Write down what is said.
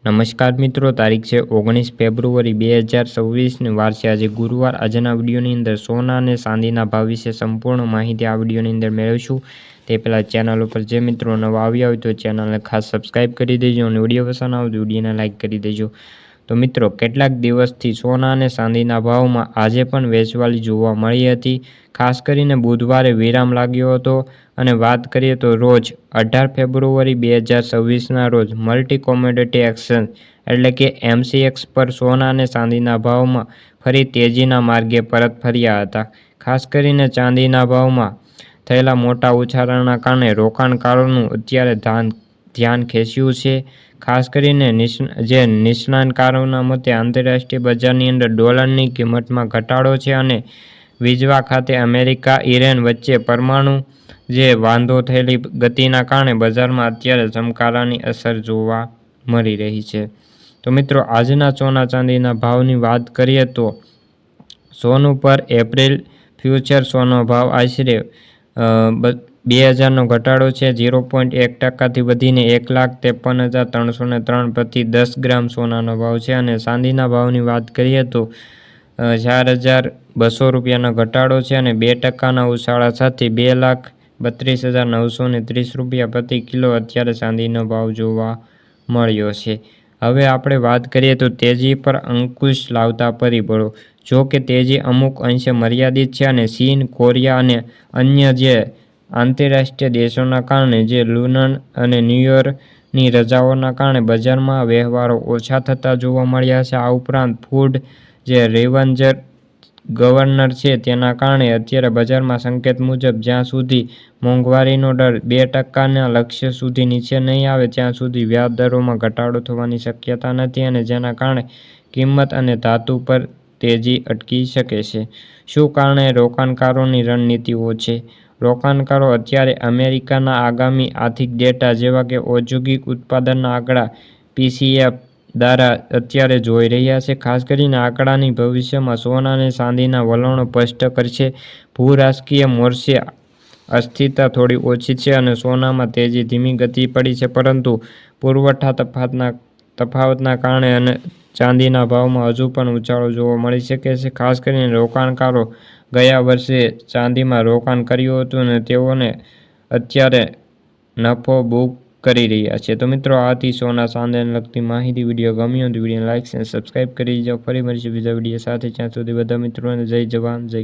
નમસ્કાર મિત્રો, તારીખ છે 19 ફેબ્રુઆરી 2026 વાર છે આજે ગુરુવાર। આજના વિડીયોની અંદર સોના અને ચાંદીના ભાવ વિશે સંપૂર્ણ માહિતી આ વિડીયોની અંદર મેળવીશું। તે પહેલાં ચેનલ ઉપર જે મિત્રો નવા આવ્યા હોય તો ચેનલને ખાસ સબસ્ક્રાઈબ કરી દેજો અને વિડીયો પસંદ આવે તો વિડીયોને લાઇક કરી દેજો। તો મિત્રો, કેટલાક દિવસથી સોના અને ચાંદીના ભાવમાં આજે પણ વેચવાલી જોવા મળી હતી। ખાસ કરીને બુધવારે વિરામ લાગ્યો હતો અને વાત કરીએ તો રોજ 18 ફેબ્રુઆરી 2026ના રોજ મલ્ટી કોમોડિટી એક્સચેન્જ એટલે કે MCX પર સોના અને ચાંદીના ભાવમાં ફરી તેજીના માર્ગે પરત ફર્યા હતા। ખાસ કરીને ચાંદીના ભાવમાં થયેલા મોટા ઉછાળાના કારણે રોકાણકારોનું અત્યારે ધ્યાન ખેંચ્યું છે। ખાસ કરીને નિષ્ણાતકારોના મતે આંતરરાષ્ટ્રીય બજારની અંદર ડોલરની કિંમતમાં ઘટાડો છે અને વિજવા ખાતે અમેરિકા ઈરાન વચ્ચે પરમાણુ વાંધો થયેલી ગતિના કારણે બજારમાં અત્યારે ચમકારાની અસર જોવા મળી રહી છે। તો મિત્રો, આજના સોના ચાંદીના ભાવની વાત કરીએ તો સોનું પર એપ્રિલ ફ્યુચર સોનો ભાવ આશરે 2000નો ઘટાડો છે। 0.1% વધીને 1,53,303 પ્રતિ 10 ગ્રામ સોનાનો ભાવ છે અને ચાંદીના ભાવની વાત કરીએ તો 4,200 રૂપિયાનો ઘટાડો છે અને 2%ના ઉછાળા સાથે 2,32,930 રૂપિયા પ્રતિ કિલો અત્યારે ચાંદીનો ભાવ જોવા મળ્યો છે। હવે આપણે વાત કરીએ તો તેજી પર અંકુશ લાવતા પરિબળો। જો કે તેજી અમુક અંશે મર્યાદિત છે અને ચીન, કોરિયા અને અન્ય આંતરરાષ્ટ્રીય દેશોના કારણે લુનર અને ન્યૂ યરની રજાઓના કારણે બજારમાં વ્યવહારો ઓછા થતા જોવા મળ્યા છે। આ ઉપરાંત ફૂડ રિઝર્વ ગવર્નર છે તેના કારણે અત્યારે બજારમાં સંકેત મુજબ જ્યાં સુધી મોંઘવારીનો દર 2%ના લક્ષ્ય સુધી નીચે નહીં આવે ત્યાં સુધી વ્યાજ દરોમાં ઘટાડો થવાની શક્યતા નથી અને જેના કારણે કિંમત અને ધાતુ પર તેજી અટકી શકે છે। શું કારણે રોકાણકારોની રણનીતિઓ છે? રોકાણકારો અત્યારે અમેરિકાના આગામી આર્થિક ડેટા જેવા કે ઔદ્યોગિક ઉત્પાદનના આંકડા PCE દ્વારા અત્યારે જોઈ રહ્યા છે। ખાસ કરીને આંકડાની ભવિષ્યમાં સોના અને ચાંદીના વલણો સ્પષ્ટ કરશે। ભૂ-રાજકીય મોરચે અસ્થિરતા થોડી ઓછી છે અને સોનામાં તેજી ધીમી ગતિએ પડી છે, પરંતુ પુરવઠા તફાવતના કારણે અને ચાંદીના ભાવમાં હજુ પણ ઉછાળો જોવા મળી શકે છે। ખાસ કરીને રોકાણકારો ગયા વર્ષે ચાંદીમાં રોકાણ કર્યું હતું અને તેઓને અત્યારે નફો બુક કરી રહ્યા છે। તો મિત્રો, આ હતી સોના ચાંદીને લગતી માહિતી। વિડીયો ગમ્યો તો વિડીયોને લાઇક અને સબસ્ક્રાઈબ કરી દેજો। ફરી મળીશું બીજા વિડીયો સાથે, ત્યાં સુધી બધા મિત્રોને જય જવાન જય